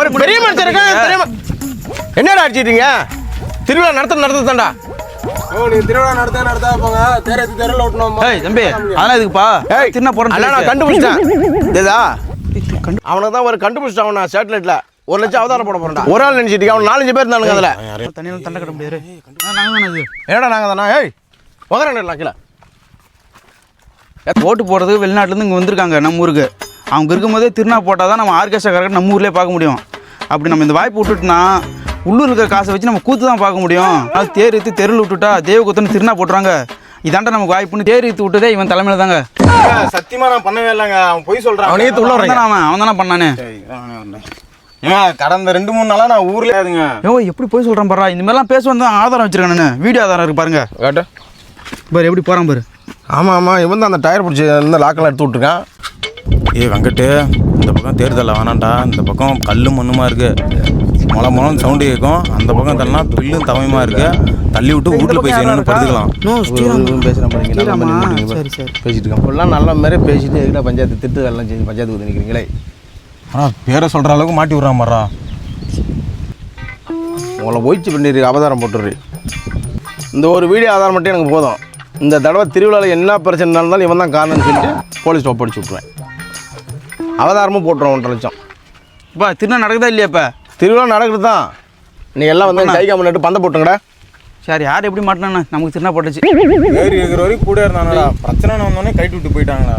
ஒரு பெரிய மனுஷன் இருக்கா என்னடா அடிச்சிட்டீங்க? திருவிழா நடத்தாண்டா. நீ திருவிழா நடத்தா போங்க. தேரத்து தெருல ஓட்டணும். ஏய் தம்பி அதெல்லாம் இதுக்குப்பா. திருநா போறேன். நான் கண்டுபிடிச்சிட்டேன். இதா அவனுக்கு தான் ஒரு கண்டுபிடிச்சிட்டான். நான் சேட்டலைட்ல 1 லட்சம் அவதாரம் போட போறேன்டா. ஒரு ஆள் நினைச்சிட்டு அவன் 4-5 பேர் இருந்தானுங்க. அதுல தண்ணியில தண்டை கட்ட முடியாது. நாங்க தானே இது. என்னடா நாங்க தானா? ஏய் உதறேன் கீழே. ஓட்டு போடுறதுக்கு வெளிநாட்டுலேருந்து இங்கே வந்திருக்காங்க நம்ம ஊருக்கு. அவங்க இருக்கும்போதே திருநா போட்டால் தான் நம்ம ஆர்கெஸ்ட்ரா கரெக்டாக நம்ம ஊர்லேயே பார்க்க முடியும். அப்படி நம்ம இந்த வாய்ப்பு விட்டுட்டுனா உள்ளூர் இருக்கிற காசை வச்சு நம்ம கூத்து தான் பார்க்க முடியும். அது தேர் இழுத்து தெருவில் விட்டுட்டா தேவகுத்தன்னு திருநா போட்டுறாங்க. இதாண்டா நமக்கு வாய்ப்புன்னு தேர் இழுத்து விட்டதே இவன் தலைமையில தாங்க. சத்தியமா நான் பண்ணவே இல்லைங்க. அவன் போய் சொல்றான். அவனே உள்ள அவன் தானே பண்ணானே. கடந்த 2-3 நாளா நான் ஊர்ல இருங்க. எப்படி போய் சொல்கிறேன் பாரு. இந்த மாதிரிலாம் பேசுவான் தான் ஆதாரம் வச்சிருக்கேன் நான். வீடியோ ஆதாரம் இருக்கு பாருங்க. கேட்டு பாரு எப்படி போகிறான் பாரு. ஆமாம் இவன் தான் அந்த டயர் பிடிச்சி இந்த லாக்கெல்லாம் எடுத்து விட்ருக்கான். வெங்கட்டு இந்த பக்கம் தேர்தல் வேணாண்டா. இந்த பக்கம் கல்லும் மண்ணுமா இருக்கு. மொளம் சவுண்டு கேட்கும். அந்த பக்கம் தள்ளனா பில்லும் தவயமா இருக்கு. தள்ளி விட்டு வீட்டில் போய் செய்யணும்னு படுத்துக்கலாம். பேசிட்டு இருக்கேன். ஃபுல்லாக நல்ல மாதிரி பேசிட்டு எதுனா பஞ்சாயத்து திட்டு எல்லாம் செஞ்சு பஞ்சாயத்து ஊற்றி நிற்கிறீங்களே. ஆனால் பேரை சொல்கிற அளவுக்கு மாட்டி விட்றான் மாறா. உங்களை போயிடுச்சு பண்ணிடு. அவதாரம் போட்டுரு. இந்த ஒரு வீடியோ ஆதாரம் மட்டும் எனக்கு போதும். இந்த தடவை திருவிழாவில் என்ன பிரச்சனை இருந்தாலும் இவன் தான் காரணம்னு சொல்லிட்டு போலீஸ் ஸ்டாப் அடிச்சு விட்ருவேன். அவதாரமும் போட்டுருவோம் 1.5 லட்சம். இப்போ திருநா நடக்குதா இல்லையா? இப்போ திருவிழா நடக்குது தான். நீ எல்லாம் வந்து கை காம பந்த போட்டுங்கடா. சரி யார் எப்படி மாட்டினா நமக்கு திருநா போட்டுச்சு. ஏறி இருக்கிற வரைக்கும் கூட இருந்தாங்கடா. பிரச்சனை வந்தோடனே கைட்டு விட்டு போயிட்டாங்கடா.